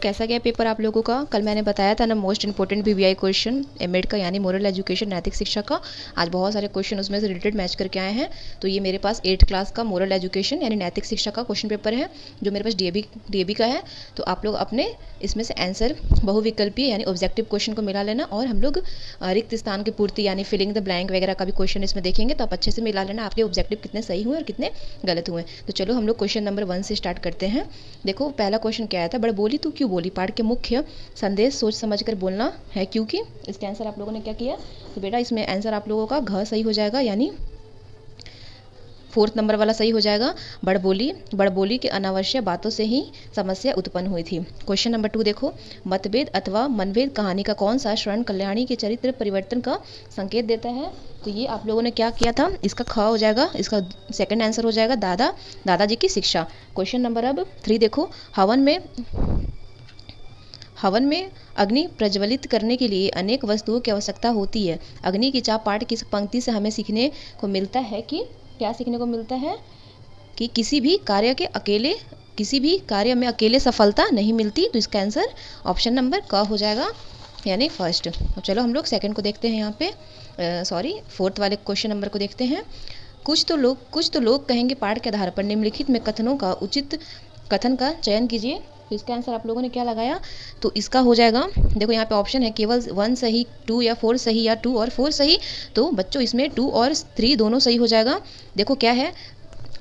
कैसा गया पेपर आप लोगों का? कल मैंने बताया था ना मोस्ट इंपॉर्टेंट बीबीआई क्वेश्चन एमएड का यानी मोरल एजुकेशन नैतिक शिक्षा का। आज बहुत सारे क्वेश्चन उसमें से रिलेटेड मैच करके आए हैं। तो ये मेरे पास 8th क्लास का मोरल एजुकेशन यानी नैतिक शिक्षा का क्वेश्चन पेपर है जो मेरे पास डीएबी का है। तो आप लोग अपने इसमें से आंसर बहुविकल्पीय यानी ऑब्जेक्टिव क्वेश्चन को मिला लेना और हम लोग रिक्त स्थान की पूर्ति यानी फिलिंग द ब्लैंक वगैरह का भी क्वेश्चन इसमें देखेंगे। तो आप अच्छे से मिला लेना आपके ऑब्जेक्टिव कितने सही हुए और कितने गलत हुए। तो चलो हम लोग क्वेश्चन नंबर 1 से स्टार्ट करते हैं। देखो पहला क्वेश्चन क्या आया था, बड़ बोली तू क्यों बोली। पाठ के मुख्य संदेश सोच समझ कर बोलना है क्योंकि। इसके आंसर आप लोगों ने क्या किया, तो बेटा इसमें आंसर आप लोगों का घ सही हो जाएगा यानी 4th नंबर वाला सही हो जाएगा। बड़बोली के अनावश्यक बातों से ही समस्या उत्पन्न हुई थी। क्वेश्चन नंबर 2 देखो, मतभेद अथवा मनभेद कहानी का कौन सा क्षण कल्याणी के चरित्र परिवर्तन का संकेत देता है। तो ये आप लोगों ने क्या किया था, इसका ख हो जाएगा, इसका सेकंड आंसर हो जाएगा दादाजी की शिक्षा। क्वेश्चन नंबर अब 3 देखो, हवन में अग्नि प्रज्वलित करने के लिए अनेक वस्तुओं की आवश्यकता होती है। अग्नि की चाप पाठ की पंक्ति से हमें सीखने को मिलता है कि क्या सीखने को मिलता है कि किसी भी कार्य में अकेले सफलता नहीं मिलती। तो इसका आंसर ऑप्शन नंबर क हो जाएगा यानी फर्स्ट। चलो हम लोग सेकंड को देखते हैं, यहाँ पे 4th वाले क्वेश्चन नंबर को देखते हैं। कुछ तो लोग कहेंगे पाठ के आधार पर निम्नलिखित में कथनों का उचित कथन का चयन कीजिए। तो इसका आंसर आप लोगों ने क्या लगाया, तो इसका हो जाएगा, देखो यहाँ पे ऑप्शन है केवल 1 सही, 2 या 4 सही या 2 और 4 सही। तो बच्चों इसमें 2 और 3 दोनों सही हो जाएगा। देखो क्या है,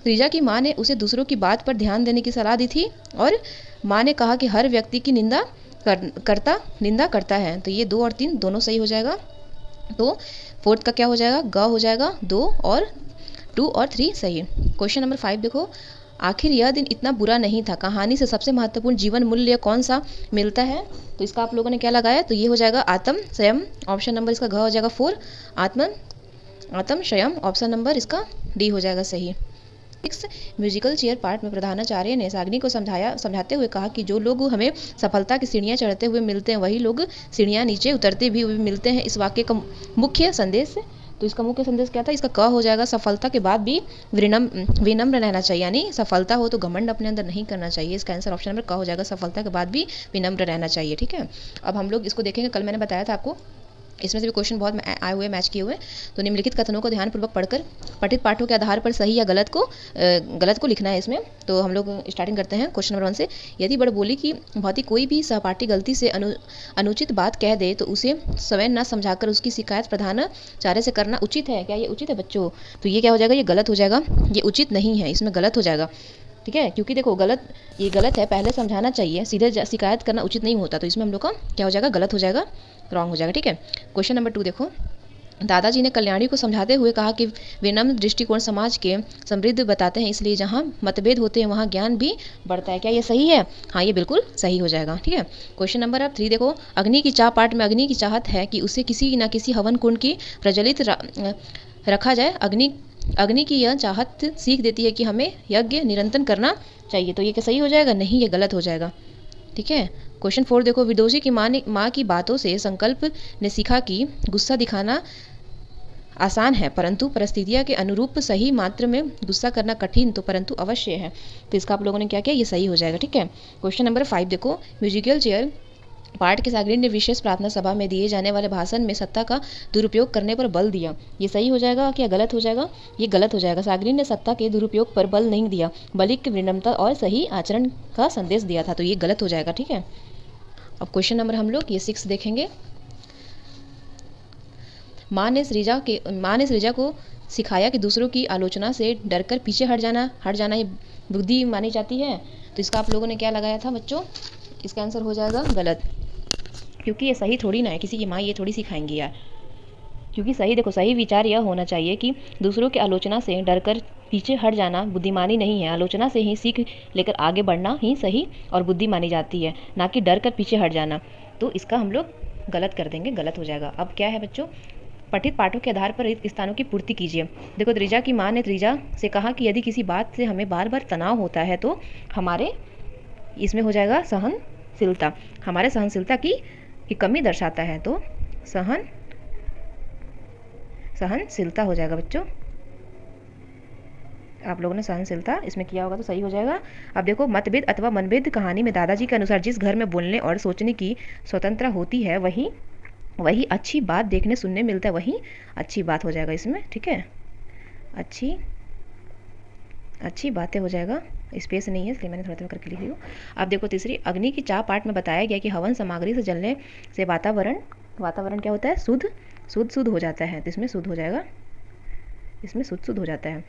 त्रिजा की माँ ने उसे दूसरों की बात पर ध्यान देने की सलाह दी थी और माँ ने कहा कि हर व्यक्ति की निंदा करता है। तो ये 2 और 3 दोनों सही हो जाएगा। तो 4th का क्या हो जाएगा, ग हो जाएगा, 2 और 3 सही। क्वेश्चन नंबर 5 देखो, आखिर यह दिन इतना बुरा नहीं था, कहानी से सबसे महत्वपूर्ण जीवन मूल्य कौन सा मिलता है। तो इसका आप लोगों ने क्या लगाया, तो ये हो जाएगा आत्म संयम। ऑप्शन नंबर इसका घ हो जाएगा 4, आत्म संयम। ऑप्शन नंबर इसका डी हो जाएगा सही। म्यूजिकल चेयर पार्ट में प्रधानाचार्य ने साग्नि को समझाते हुए कहा कि जो लोग हमें सफलता की सीढ़ियां चढ़ते हुए मिलते हैं वही लोग सीढ़ियां नीचे उतरते भी हुए मिलते हैं। इस वाक्य का मुख्य संदेश, तो इसका मुख्य संदेश क्या था, इसका क हो जाएगा, सफलता के बाद भी विनम्र रहना चाहिए यानी सफलता हो तो घमंड अपने अंदर नहीं करना चाहिए। इसका आंसर ऑप्शन नंबर क हो जाएगा, सफलता के बाद भी विनम्र रहना चाहिए। ठीक है, अब हम लोग इसको देखेंगे। कल मैंने बताया था आपको इसमें से भी क्वेश्चन बहुत आए हुए मैच किए हुए। तो निम्नलिखित कथनों को ध्यानपूर्वक पढ़कर पठित पाठों के आधार पर सही या गलत को लिखना है इसमें। तो हम लोग स्टार्टिंग करते हैं क्वेश्चन नंबर 1 से। यदि बड़बोली की भांति कोई भी सहपाठी गलती से अनुचित बात कह दे तो उसे स्वयं न समझाकर उसकी शिकायत प्रधानाचार्य से करना उचित है। क्या ये उचित है बच्चों? तो ये क्या हो जाएगा, ये गलत हो जाएगा, ये उचित नहीं है, इसमें गलत हो जाएगा। ठीक है, क्योंकि देखो ये गलत है, पहले समझाना चाहिए, सीधे शिकायत करना उचित नहीं होता। तो इसमें हम लोग का क्या हो जाएगा, गलत हो जाएगा, रॉन्ग हो जाएगा। ठीक है, क्वेश्चन नंबर 2 देखो, दादाजी ने कल्याणी को समझाते हुए कहा कि विनम्र दृष्टिकोण समाज के समृद्ध बताते हैं, इसलिए जहाँ मतभेद होते हैं वहाँ ज्ञान भी बढ़ता है। क्या ये सही है? हाँ, ये बिल्कुल सही हो जाएगा। ठीक है, क्वेश्चन नंबर अब 3 देखो, अग्नि की चाह पाठ में अग्नि की चाहत है कि उसे किसी न किसी हवन कुंड की प्रज्वलित रखा जाए। अग्नि की यह चाहत सीख देती है कि हमें यज्ञ निरंतर करना चाहिए। तो ये क्या सही हो जाएगा? नहीं, ये गलत हो जाएगा। ठीक है, क्वेश्चन 4 देखो, विदुषी की माँ की बातों से संकल्प ने सीखा कि गुस्सा दिखाना आसान है परंतु परिस्थितियों के अनुरूप सही मात्रा में गुस्सा करना कठिन तो परंतु अवश्य है। तो इसका आप लोगों ने क्या किया, ये सही हो जाएगा। ठीक है, क्वेश्चन नंबर 5 देखो, म्यूजिकल चेयर पाठ के सागरिन ने विशेष प्रार्थना सभा में दिए जाने वाले भाषण में सत्ता का दुरुपयोग करने पर बल दिया। ये सही हो जाएगा क्या गलत हो जाएगा? ये गलत हो जाएगा। सागरिन ने सत्ता के दुरुपयोग पर बल नहीं दिया बल्कि विनम्रता और सही आचरण का संदेश दिया था। तो ये गलत हो जाएगा। ठीक है, अब क्वेश्चन नंबर हम लोग ये 6 देखेंगे। माँ ने सृजा को सिखाया कि दूसरों की आलोचना से डरकर पीछे हट जाना ये बुद्धि मानी जाती है। तो इसका आप लोगों ने क्या लगाया था बच्चों? इसका आंसर हो जाएगा गलत, क्योंकि ये सही थोड़ी ना है, किसी की माँ ये थोड़ी सिखाएंगी यार। क्योंकि सही विचार यह होना चाहिए कि दूसरों की आलोचना से डरकर पीछे हट जाना बुद्धिमानी नहीं है। आलोचना से ही सीख लेकर आगे बढ़ना ही सही और बुद्धि मानी जाती है, ना कि डर कर पीछे हट जाना। तो इसका हम लोग गलत कर देंगे, गलत हो जाएगा। अब क्या है बच्चों, पठित पाठों के आधार पर रिक्त स्थानों की पूर्ति कीजिए। देखो, त्रिजा की माँ ने त्रिजा से कहा कि यदि किसी बात से हमें बार बार तनाव होता है तो हमारे इसमें हो जाएगा सहनशीलता, हमारे सहनशीलता की कमी दर्शाता है। तो सहनशीलता हो जाएगा बच्चों। आप लोगों ने सहनशीलता इसमें किया होगा तो सही हो जाएगा। अब देखो, मतभेद अथवा मनभेद कहानी में दादाजी के अनुसार जिस घर में बोलने और सोचने की स्वतंत्रता होती है वही वही अच्छी बात देखने सुनने मिलता है, वही अच्छी बात हो जाएगा इसमें। ठीक है, अच्छी बातें हो जाएगा, स्पेस नहीं है इसलिए मैंने थोड़ा थोड़ा करके लिख ली हूँ। अब देखो तीसरी, अग्नि की चाह पाठ में बताया गया कि हवन सामग्री से जलने से वातावरण क्या होता है, शुद्ध हो जाता है। तो इसमें शुद्ध हो जाएगा, इसमें शुद्ध हो जाता है।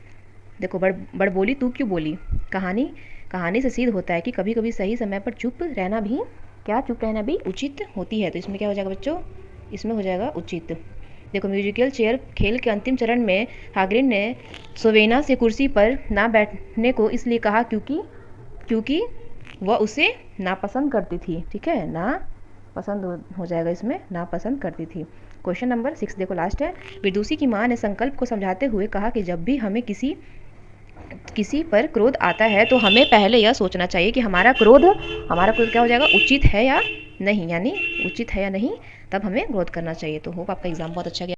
देखो, बड़ बोली तू क्यों बोली, कहानी से सिद्ध होता है कि कभी कभी सही समय पर चुप रहना भी उचित होती है। तो इसमें क्या हो जाएगा बच्चों, इसमें हो जाएगा उचित। देखो, म्यूजिकल चेयर खेल के अंतिम चरण में हाग्रिड ने सोवेना से कुर्सी पर ना बैठने को इसलिए कहा क्योंकि वह उसे नापसंद करती थी। ठीक है, नापसंद हो जाएगा इसमें, नापसंद करती थी। क्वेश्चन नंबर 6 देखो, लास्ट है। विदुषी की माँ ने संकल्प को समझाते हुए कहा कि जब भी हमें किसी पर क्रोध आता है तो हमें पहले यह सोचना चाहिए कि हमारा क्रोध क्या हो जाएगा, उचित है या नहीं, यानी उचित है या नहीं, तब हमें क्रोध करना चाहिए। तो होप आपका एग्जाम बहुत अच्छा गया।